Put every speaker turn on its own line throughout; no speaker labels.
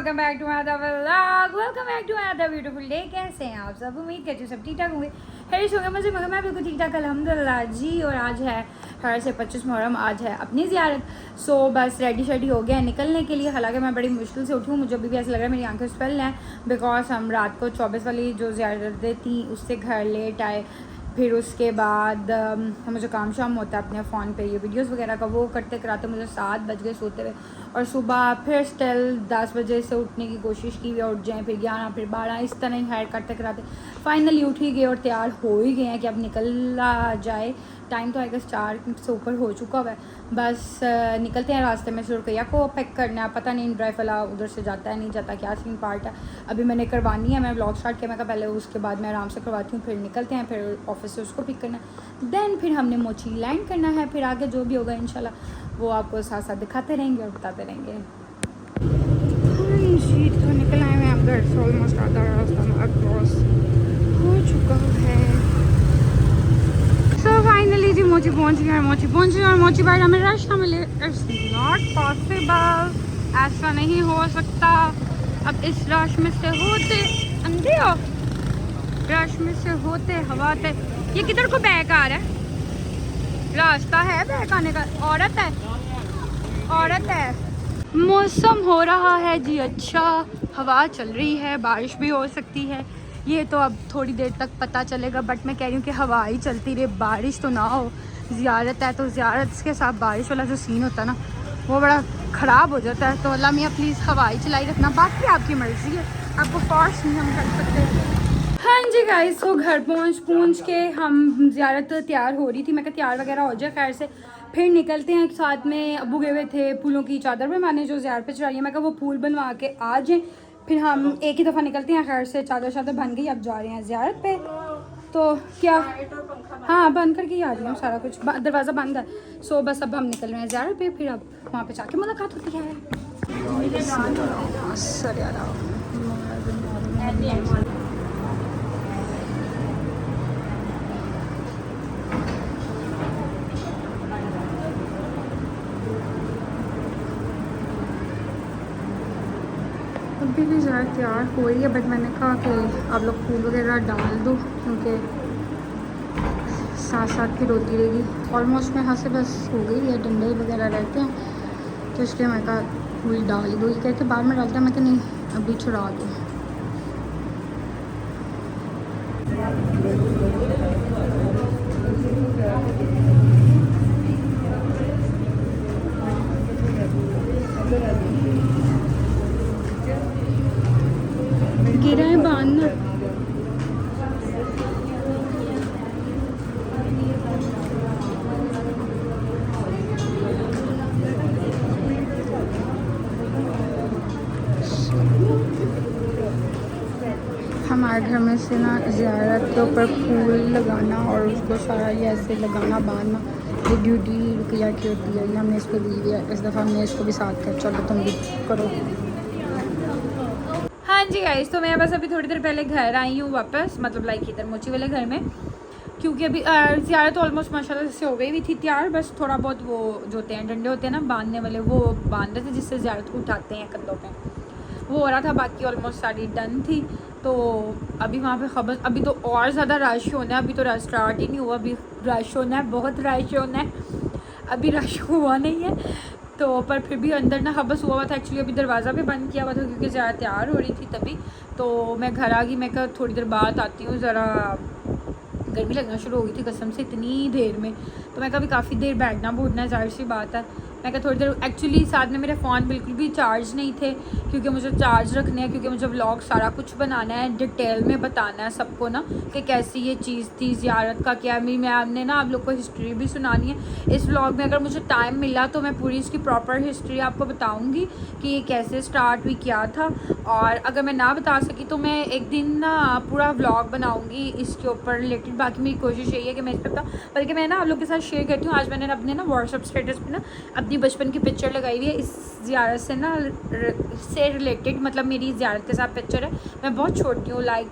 Welcome back to my other vlog, welcome back to my other beautiful day. कैसे हैं आप सब? उम्मीद करती हूँ सब ठीक ठाक होंगे। हैरिश होंगे मुझे, मगर मैं बिल्कुल ठीक ठाक अल्हम्दुलिल्लाह जी। और आज है हर से 25 मुहर्रम, आज है अपनी ज़ियारत। सो बस रेडी शेडी हो गया है निकलने के लिए। हालांकि मैं बड़ी मुश्किल से उठी हूँ, मुझे अभी भी ऐसा लग रहा है मेरी आंखें स्वेल हैं, बिकॉज हम रात को 24 वाली जो ज़ियारतें थी उससे घर लेट आए। फिर उसके बाद मुझे काम शाम होता है अपने फ़ोन पे ये वीडियोस वगैरह का, वो करते कराते मुझे 7 बज गए सोते हुए। और सुबह फिर स्टिल 10 बजे से उठने की कोशिश की, उठ जाएँ, फिर 11, फिर 12, इस तरह ही हायर करते कराते फाइनली उठ ही गए और तैयार हो ही गए हैं कि अब निकला जाए। टाइम तो आएगा 4 से ऊपर हो चुका हुआ है। बस निकलते हैं। रास्ते में सुरकैया को पिक करना है, पता नहीं ड्राइव वाला उधर से जाता है नहीं जाता, क्या सीन पार्ट है। अभी मैंने करवानी है, मैं व्लॉग स्टार्ट किया, मैं कहा पहले उसके बाद मैं आराम से करवाती हूँ, फिर निकलते हैं, फिर ऑफिस से उसको पिक करना है, देन फिर हमने मोची लैंड करना है। फिर आगे जो भी होगा इंशाल्लाह वो आपको साथ साथ दिखाते रहेंगे और बताते रहेंगे। शीट तो निकल आए हैं हम, घर से ऑलमोस्ट आधा रास्ता क्रॉस हो चुका है। सो फाइनली जी मोची पहुंच गया है, मोची पहुंच गया और मोची बाहर हमें रश ना मिले, इट्स नॉट पॉसिबल, ऐसा नहीं हो सकता। अब इस रश में से होते अंधे हो, रश में से होते हवाते, ये किधर को बैक आ रहा है? रास्ता है बैक आने का? औरत है, औरत है। मौसम हो रहा है जी अच्छा, हवा चल रही है, बारिश भी हो सकती है, ये तो अब थोड़ी देर तक पता चलेगा। बट मैं कह रही हूँ कि हवा ही चलती रहे, बारिश तो ना हो। ज़ियारत है तो ज़ियारत के साथ बारिश वाला जो सीन होता है ना वो बड़ा ख़राब हो जाता है। तो अल्लाह मियाँ प्लीज़ हवा ही चलाई रखना, बाकी आपकी मर्ज़ी है, आपको फोर्स नहीं हम कर सकते। हाँ जी गाइस, तो घर पहुँच के हम ज़ियारत तैयार हो रही थी, मैं कहा तैयार वगैरह हो जाए खैर से फिर निकलते हैं। साथ में अबू गए हुए थे फूलों की चादर बनवाने जो ज़ियारत पे चढ़ाई है, मैं कहा वो फूल बनवा के आ जाएँ, फिर हम एक ही दफ़ा निकलते हैं। खैर से चादर शादर बन गई, अब जा रहे हैं ज़ियारत पे। तो क्या, हाँ बंद करके ही आ रही हूँ, सारा कुछ दरवाज़ा बंद है। सो बस अब हम निकल रहे हैं ज़ियारत पे, फिर अब वहाँ पे जाके मुलाकात होती है। अभी भी ज़्यादा तैयार हो रही है, बट मैंने कहा कि आप लोग फूल वगैरह डाल दो क्योंकि साथ साथ फिर होती रहेगी। ऑलमोस्ट मेरे हाथ से बस हो गई है, डंडे वगैरह रहते हैं तो इसलिए मैं कहा फूल डाल दो। ये कहते बाद में डालता, मैं कि नहीं अभी छुड़ा दो। गिरा है बांधना, हमारे घर में से ना ज़ियारत के ऊपर फूल लगाना और उसको सारा ये ऐसे लगाना बांधना ये ड्यूटी रुकिया की होती है, ये हमने इसको दी हुई है। इस दफ़ा हमने इसको भी साथ किया, चलो तुम भी करो। हाँ जी गाइस, तो मैं बस अभी थोड़ी देर पहले घर आई हूँ वापस, मतलब लाइक इधर मोची वाले घर में, क्योंकि अभी ज़ियारत ऑलमोस्ट माशाल्लाह से हो गई हुई थी तैयार। बस थोड़ा बहुत वो जो होते हैं डंडे होते हैं ना बांधने वाले, वो बांध रहे थे जिससे ज़ियारत को उठाते हैं कंधों पे, वो हो रहा था। बाकी ऑलमोस्ट सारी डन थी। तो अभी वहाँ पे खबर, अभी तो और ज़्यादा रश होना है, अभी तो रश स्टार्ट ही नहीं हुआ, अभी रश होना है, बहुत रश होना है, अभी रश हुआ नहीं है। तो पर फिर भी अंदर ना हबस हुआ था एक्चुअली, अभी दरवाज़ा भी बंद किया हुआ था क्योंकि ज़्यादा तैयार हो रही थी तभी। तो मैं घर आ गई, मैं कहा थोड़ी देर बाद आती हूँ, ज़रा गर्मी लगना शुरू हो गई थी कसम से इतनी देर में। तो मैं कभी काफ़ी देर बैठना बूढ़ना जाहिर सी बात है। मैं कहा थोड़ी देर, एक्चुअली साथ में मेरे फ़ोन बिल्कुल भी चार्ज नहीं थे क्योंकि मुझे चार्ज रखने हैं, क्योंकि मुझे व्लॉग सारा कुछ बनाना है, डिटेल में बताना है सबको ना कि कैसी ये चीज़ थी ज़ियारत का क्या। मेरी मैम ने ना आप लोग को हिस्ट्री भी सुनानी है इस व्लॉग में, अगर मुझे टाइम मिला तो मैं पूरी इसकी प्रॉपर हिस्ट्री आपको बताऊँगी कि ये कैसे स्टार्ट हुई क्या था। और अगर मैं ना बता सकी तो मैं एक दिन ना पूरा व्लॉग बनाऊँगी इसके ऊपर रिलेटेड। बाकी मेरी कोशिश यही है कि मैं इस पर बताऊँ, बल्कि मैं ना आप लोग के साथ शेयर करती हूँ। आज मैंने अपने ना व्हाट्सअप स्टेटस पर ना अपनी बचपन की पिक्चर लगाई हुई है इस ज़ियारत से ना से रिलेटेड, मतलब मेरी ज़ियारत के साथ पिक्चर है। मैं बहुत छोटी हूँ, लाइक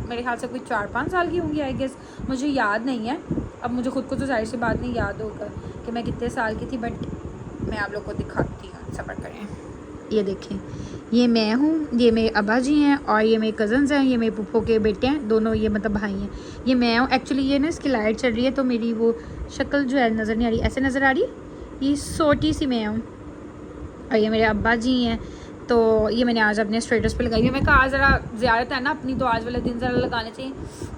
मेरे ख्याल से कोई 4-5 साल की होंगी आई गेस, मुझे याद नहीं है। अब मुझे खुद को तो जाहिर सी बात नहीं याद होगा कि मैं कितने साल की थी, बट मैं आप लोग को दिखाती हूँ, सब्र करें। ये देखें, ये मैं हूँ, ये मेरे अब्बा जी हैं और ये मेरे कज़न्स हैं, ये मेरे पुप्पो के बेटे हैं, दोनों ये मतलब भाई हैं। ये मैं हूँ एक्चुअली, ये ना इसकी लाइट चल रही है तो मेरी वो शक्ल जो है नज़र नहीं आ रही, ऐसे नज़र आ रही है, ये छोटी सी मैं हूँ और ये मेरे अब्बा जी हैं। तो ये मैंने आज अपने स्टेटस पे लगाई है। मैं कहा ज़रा ज़ियारत है ना अपनी, तो आज वाले दिन ज़रा लगाने चाहिए,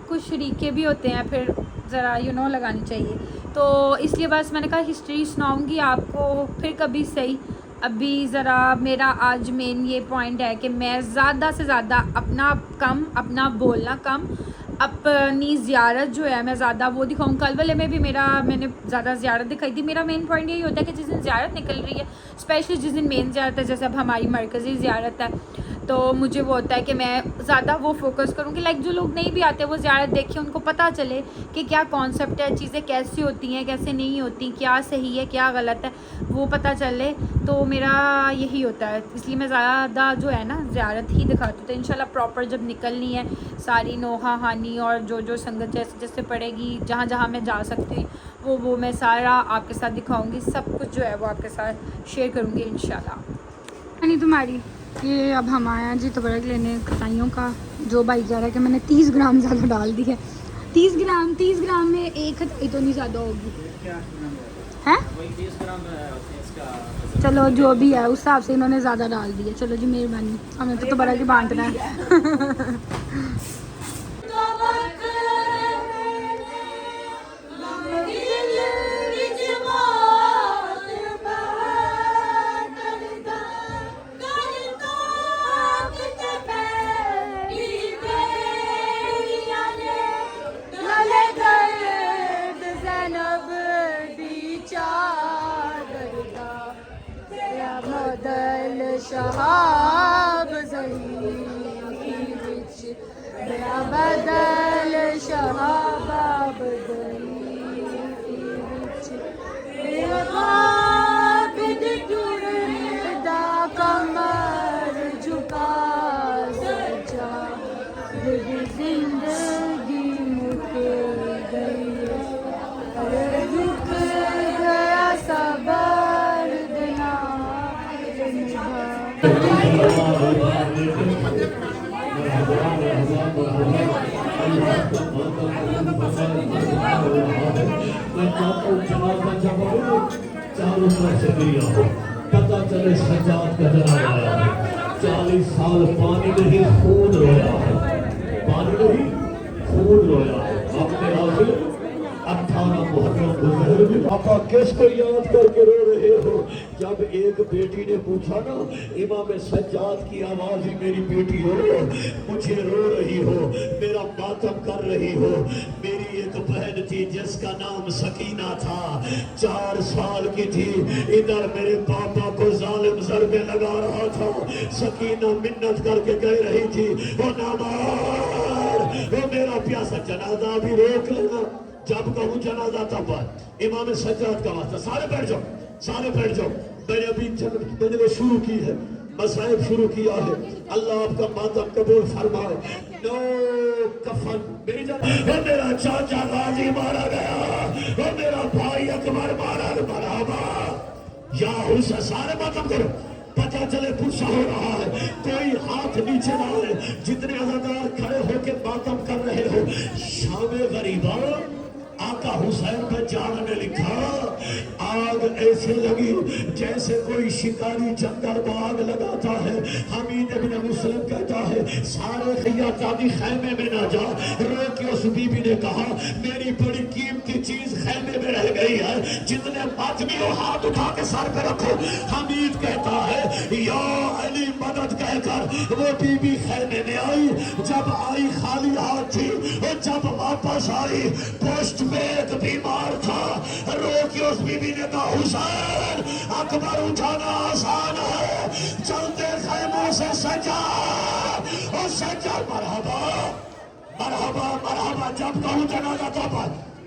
कुछ शरीके भी होते हैं फिर ज़रा लगानी चाहिए, तो इसलिए बस मैंने कहा हिस्ट्री सुनाऊँगी आपको फिर कभी सही। अभी ज़रा मेरा आज मेन ये पॉइंट है कि मैं ज़्यादा से ज़्यादा अपना बोलना कम, अपनी ज़ियारत जो है मैं ज़्यादा वो दिखाऊँ। कल वाले में भी मैंने ज़्यादा ज़ियारत दिखाई थी। मेरा मेन पॉइंट यही होता है कि जिस दिन ज़ियारत निकल रही है, स्पेशली जिस दिन मेन ज़ियारत है, जैसे अब हमारी मरकज़ी ज़ियारत है, तो मुझे वो होता है कि मैं ज़्यादा वो फोकस करूँ कि लाइक जो लोग नहीं भी आते वो ज़ियारत देखें, उनको पता चले कि क्या कॉन्सेप्ट है, चीज़ें कैसी होती हैं, कैसे नहीं होती, क्या सही है क्या गलत है, वो पता चले। तो मेरा यही होता है, इसलिए मैं ज़्यादा जो है ना ज़ियारत ही दिखाती हूँ। तो इंशाल्लाह प्रॉपर जब निकलनी है सारी नोहा हानी और जो संगत जैसे जैसे पड़ेगी, जहाँ जहाँ मैं जा सकती हूँ वो मैं सारा आपके साथ दिखाऊँगी, सब कुछ जो है वो आपके साथ शेयर करूँगी इंशाल्लाह। नहीं तुम्हारी ये अब हम आए हैं जी तबरक लेने खटाइयों का, जो भाई कह रहा है कि मैंने 30 ग्राम ज़्यादा डाल दी है। 30 ग्राम में एक खटाई तो नहीं ज़्यादा होगी है? चलो जो भी है उस हिसाब से इन्होंने ज़्यादा डाल दिया। चलो जी मेहरबानी, हमें तो तबरक ही बांटना है। शहाब विच बड़ा बदल शहाब विच दा कमर झुका सजा जिंदगी मुके गई झुक गया सबर देना
चारों तरफ से गिरा हो, पता चले सजाद का जनाजा आया है। 40 साल पानी नहीं खून रोया है, पानी नहीं खून रोया है। अपने हासिल 18 मुहर्रम गुजर आपा किसको याद करके रो रहे हो? जब एक बेटी ने पूछा ना, इमाम सज्जाद की आवाज ही मेरी बेटी हो, मुझे रो रही हो, मेरा मातम कर रही हो। मेरी एक बहन थी जिसका नाम सकीना था, 4 साल की थी। इधर मेरे पापा को जालिम ज़रबे लगा रहा था, सकीना मिन्नत करके कह रही थी, वो नामार, वो मेरा प्यासा जनाजा भी रोक लेना। जब कहूँ जनाजा तब इमाम सज्जाद का वास्ता, सारे बैठ जाओ, सारे बैठ जाओ। मैंने अभी मैंने शुरू की है, मसाइब शुरू किया है। अल्लाह आपका मातम कबूल फरमाए। नो कफन मेरी वो मेरा चाचा गाजी मारा गया, वो मेरा भाई अकबर मारा मराबा, या हुसैन, सारे मातम करो। पता चले गुस्सा हो रहा है, कोई हाथ नीचे ना आए। जितने अज़ादार खड़े होके मातम कर रहे हो, शामे गरीबा आका हुसैन पे जान ने लिखा, आग ऐसे लगी जैसे कोई शिकारी जंगल में आग लगाता है। हमीद इब्न मुस्लिम कहता है, सारे खियातानी खैमे में ना जा। रो के उस बीबी ने कहा, मेरी बड़ी कीमती चीज खैमे में रह गई है, जितने मातमी हो हाथ उठा के सर पे रखो। हमीद कहता है, या अली मदद कहकर वो बीबी खैमे में आई। जब आई खाली हाथ थी, और जब वापस आई पोस्ट में एक बीमार था। रो के उस बीबी ने कहा, हुसैन अकबर उठाना आसान है, चलते खैमों से सजा और सजा। मरहबा मरहबा मरहबा, जब कहूँ जनाजा तब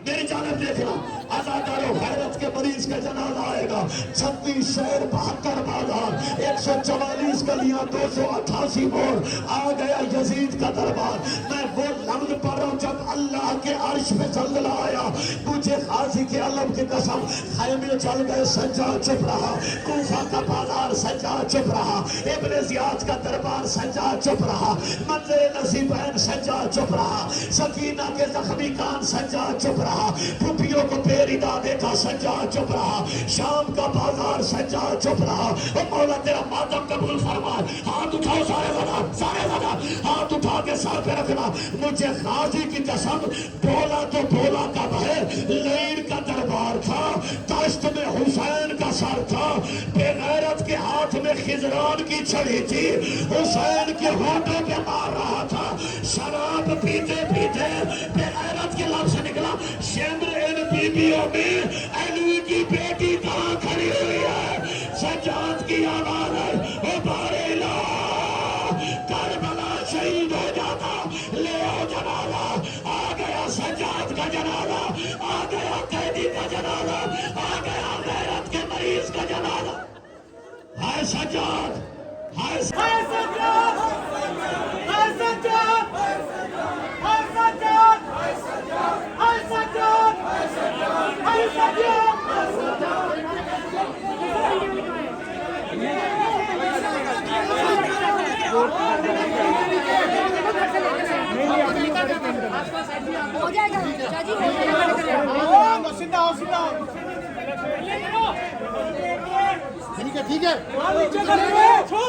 मेरी जानब देखना। अज़ादारों गैरत के मरीज का जनाजा आएगा। 36 शहर 72 बाजार 144 22 गलियां 288 मोड़ आ गया यजीद का दरबार। मैं वो लफ्ज पढ़ रहा हूं जब अल्लाह के अर्श पे जल्जला आया, मुझे खासी के अलम की कसम, खैमे चल गए, सज्जाद चुप रहा, कूफा का बाजार सज्जाद चुप रहा, इब्ने जियाद का दरबार सज्जाद चुप रहा, मंदिर नसीबैन सज्जाद चुप रहा, सकीना के जख्मी कान सज्जाद चुप रहा, फुफियों को बेरिदा देखा सज्जाद चुप रहा, शाम का बाजार सज्जाद चुप रहा। ओ मौला तेरा मातम कबूल फरमा। हाथ उठाओ सारे ज़रा हाथ उठा के सर पे रखना। मुझे गाजी की कसम, बोला तो बोला कब है, लैर का दरबार था, तश्त में हुसैन का सर था, बेगैरत के हाथ में खिजरान की छड़ी थी, हुसैन के होठों पे मार रहा था। शराब पीते पीते बेगैरत के लफ्ज़ से निकला, शेम्र इन बीबियों में अली की बेटी कहाँ खड़ी हुई है? सज्जाद की आवाज है, ओ बारेला करबला शहीद हो जाता, ले आओ जनाजा। आ गया सज्जाद का जनाजा, आ गया कैदी का जनाजा, आ गया गैरत के मरीज का जनाजा। हाय सज्जाद, हाय
सज्जाद, हाय सज्जाद, हाय सज्जाद, हाय सज्जाद, हाय सज्जाद, हाय सज्जाद, हाय सज्जाद, हाय सज्जाद, हाय सज्जाद।
हो जाएगा चाची, हो जाएगा।
सीधा आओ, सीधा आओ। ठीक है, ठीक है। नीचे कर दो।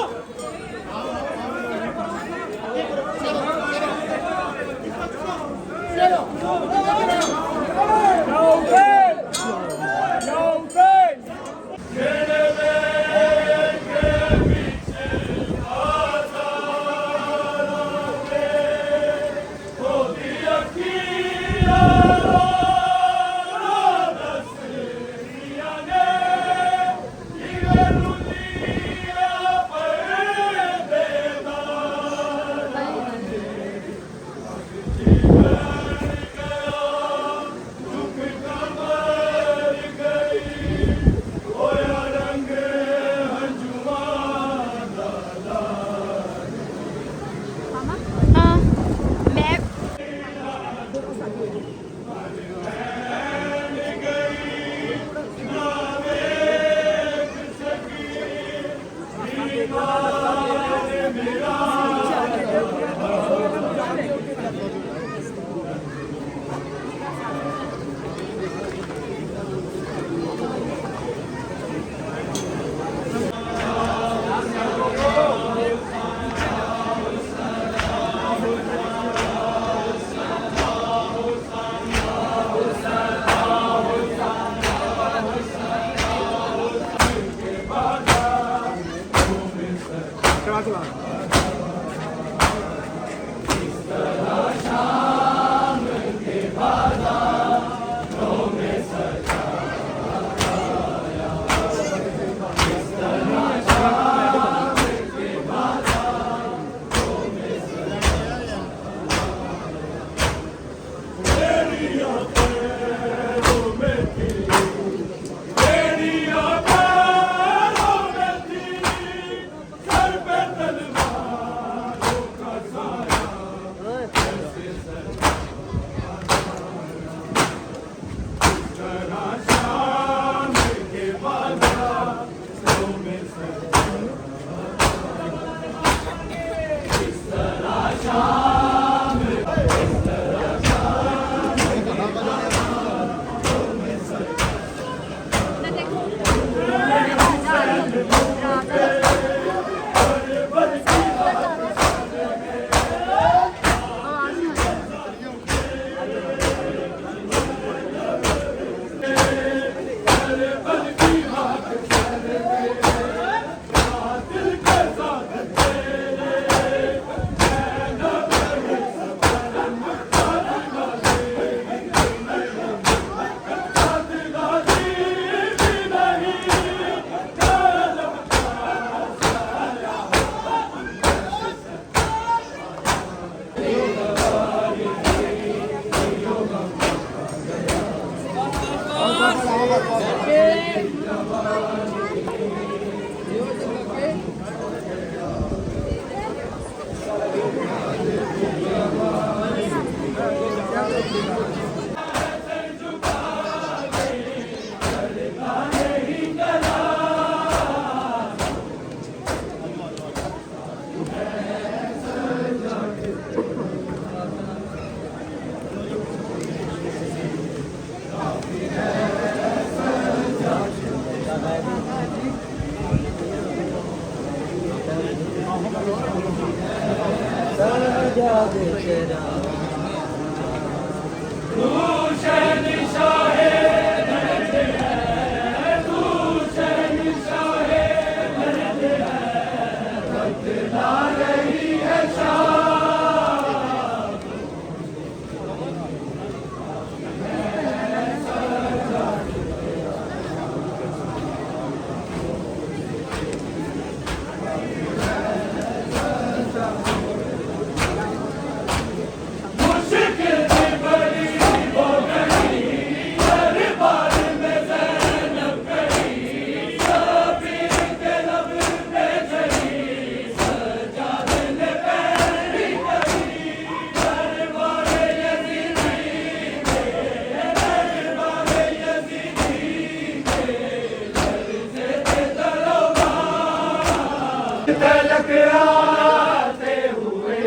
तलक आते हुए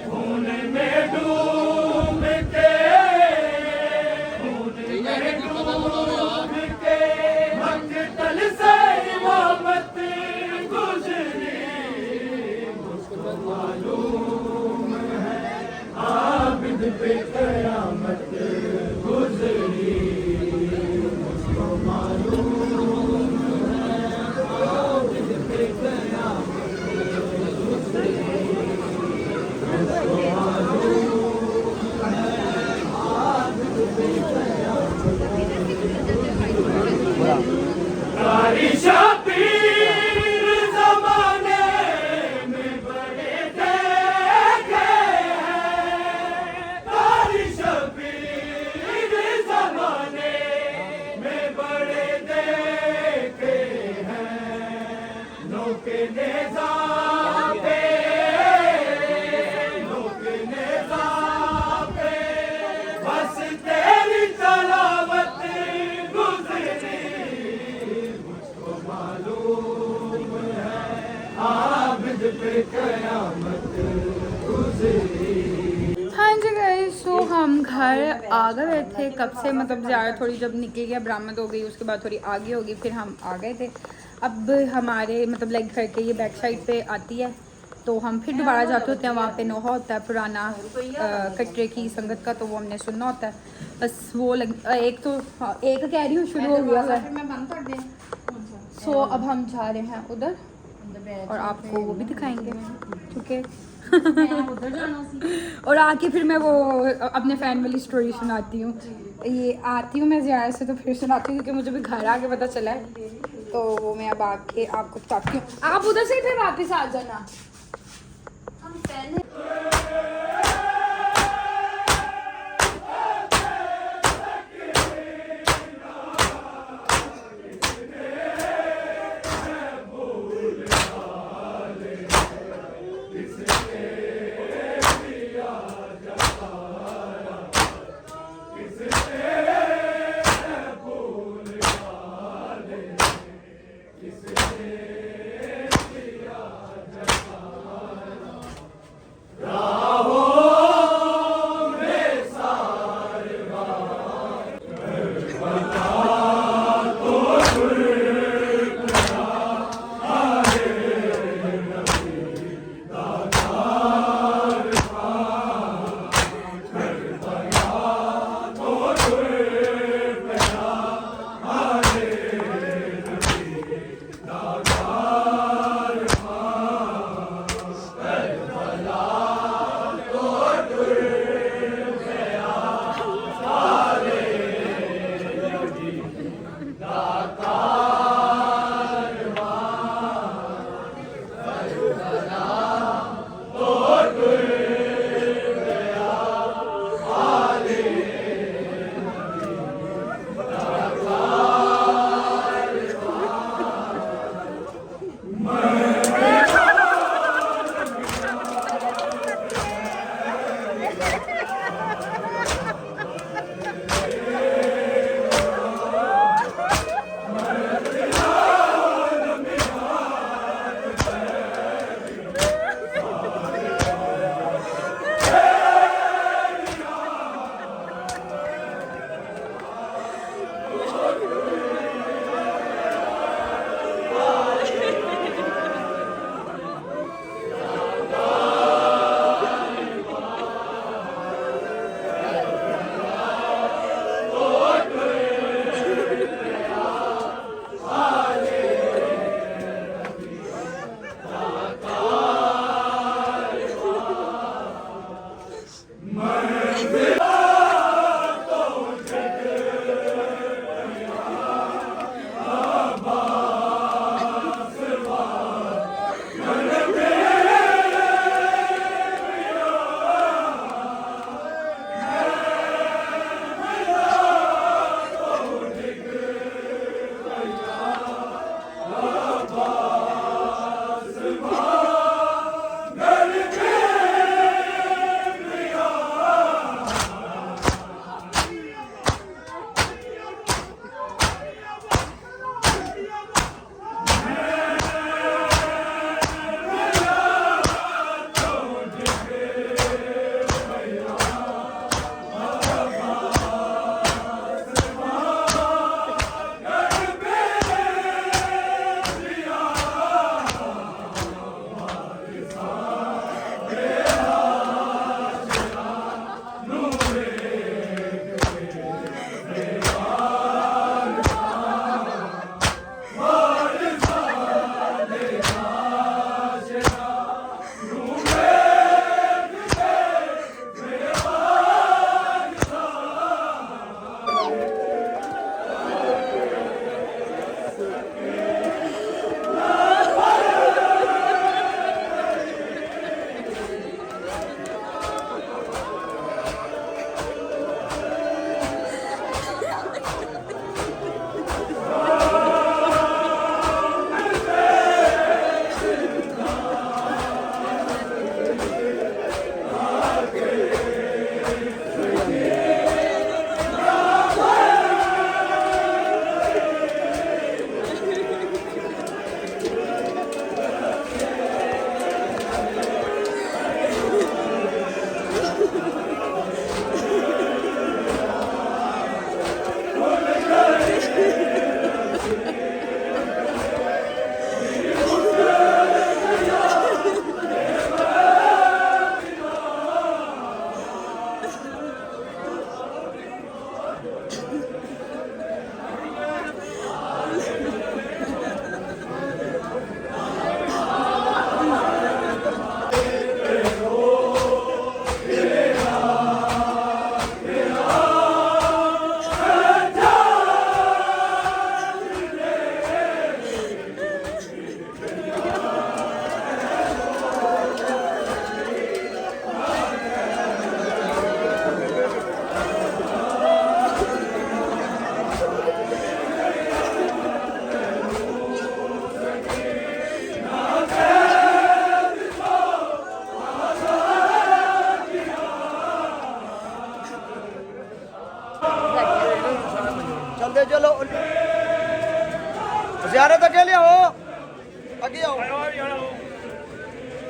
खून में डूब के मक्तल से इमामत गुजरी मुझको मालूम है आबिद पे कयामत गुजरी मुझको मालूम शबीर ज़माने में बड़े देखे हैं शबीर ज़माने में बड़े देखे हैं नोके नेज़ा पे बस तेरी तलावत गुजरी मालूम है आबिद पे कयामत गुजरी।
हाँ जी गाइस, सो हम घर आ गए थे कब से, मतलब ज़्यादा थोड़ी जब निकल गया बरामद हो गई, उसके बाद थोड़ी आगे होगी, फिर हम आ गए थे। अब हमारे मतलब लाइक घर के ये बैक साइड पे आती है, तो हम फिर दोबारा जाते होते हैं। वहाँ पे नोहा होता है पुराना कटरे की संगत का, तो वो हमने सुनना होता है। बस वो एक तो एक कह रही हूँ शुरू हो गया है। सो अब हम जा रहे हैं उधर और आपको वो भी दिखाएंगे, ठीक है। और आके फिर मैं वो अपने फैन वाली स्टोरी सुनाती हूँ। ये आती हूँ मैं ज़्यादा से तो फिर सुनाती हूँ, क्योंकि मुझे भी घर आके पता चला है, तो वो मैं अब आके आपको बताती हूँ। आप उधर से ही फिर वापस आ जाना।
राहों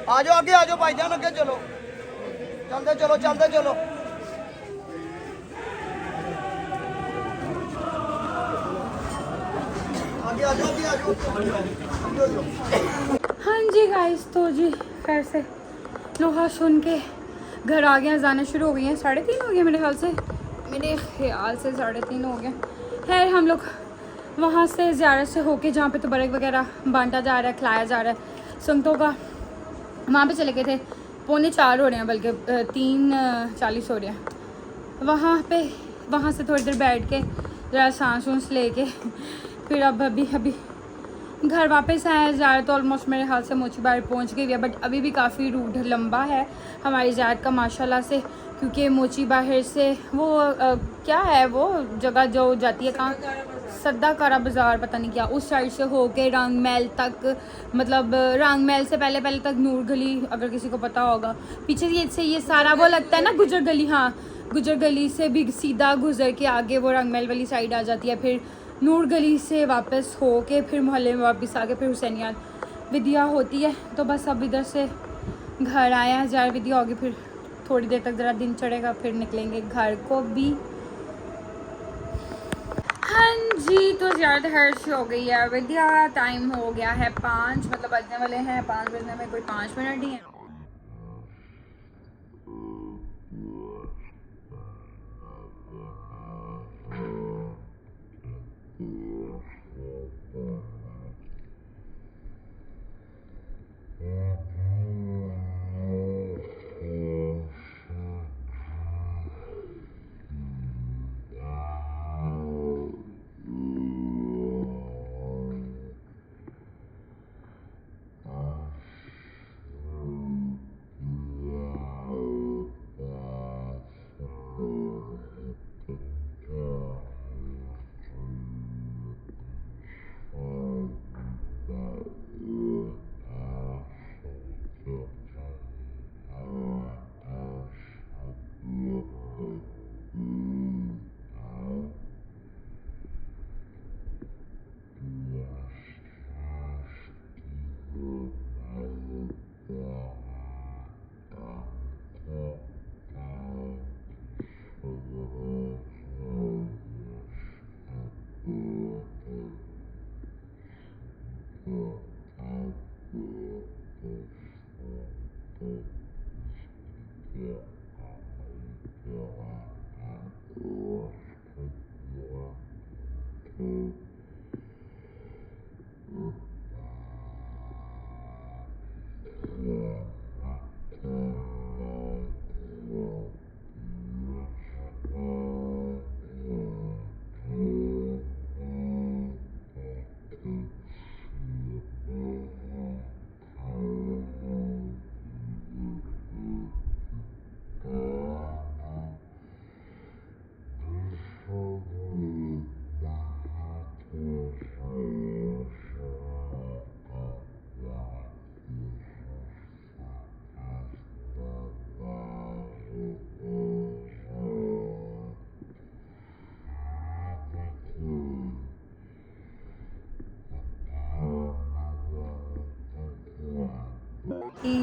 आ जाओ आगे, आ जाओ भाईजान, अगे चलो, चलते चलो, चलते चलो। आगे आ जाओ, आगे आ जाओ, आगे आ जाओ।
हाँ जी गाइस, तो जी खैर से लोहा सुन के घर आ गए, जाना शुरू हो गई हैं। 3:30 हो गया मेरे ख्याल से, 3:30 हो गया। खैर हम लोग वहाँ से ज़ियारत से होके जहाँ पे तबरक वगैरह बांटा जा रहा है, खिलाया जा रहा है संगतों का, वहाँ पे चले गए थे। 3:45 हो रहे हैं, बल्कि 3:40 हो रहे हैं। वहाँ से थोड़ी देर बैठ के ज़रा सांस वांस लेके फिर अब अभी घर वापस आया। ज़्यारत तो ऑलमोस्ट मेरे हाथ से मोची बाहर पहुँच गई है, बट अभी भी काफ़ी रूट लंबा है हमारी ज़्यारत का माशाल्लाह से, क्योंकि मोची बाहर से वो क्या है वो जगह जो जाती है, कहाँ सद्दा कारा बाज़ार पता नहीं क्या, उस साइड से होके रंग महल तक, मतलब रंग महल से पहले तक नूर गली, अगर किसी को पता होगा पीछे ये सारा वो लगता है ना गुजर गली। हाँ, गुजर गली से भी सीधा गुजर के आगे वो रंग महल वाली साइड आ जाती है, फिर नूर गली से वापस हो के फिर मोहल्ले में वापस आके फिर हुसैनियात विद्या होती है। तो बस अब इधर से घर आया है, ज़्यादा विद्या होगी, फिर थोड़ी देर तक ज़रा दिन चढ़ेगा, फिर निकलेंगे घर को भी। हाँ जी, तो ज़्यादा हर्ष हो गई है विद्या, टाइम हो गया है 5, मतलब बजने वाले हैं 5, बजने में कोई 5 मिनट ही है।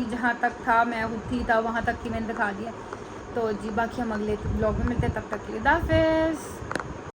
जहाँ तक था मैं उठी था वहाँ तक की मैंने दिखा दिया। तो जी बाकी हम अगले ब्लॉग में मिलते हैं, तब तक के लिए खुदा हाफिज़।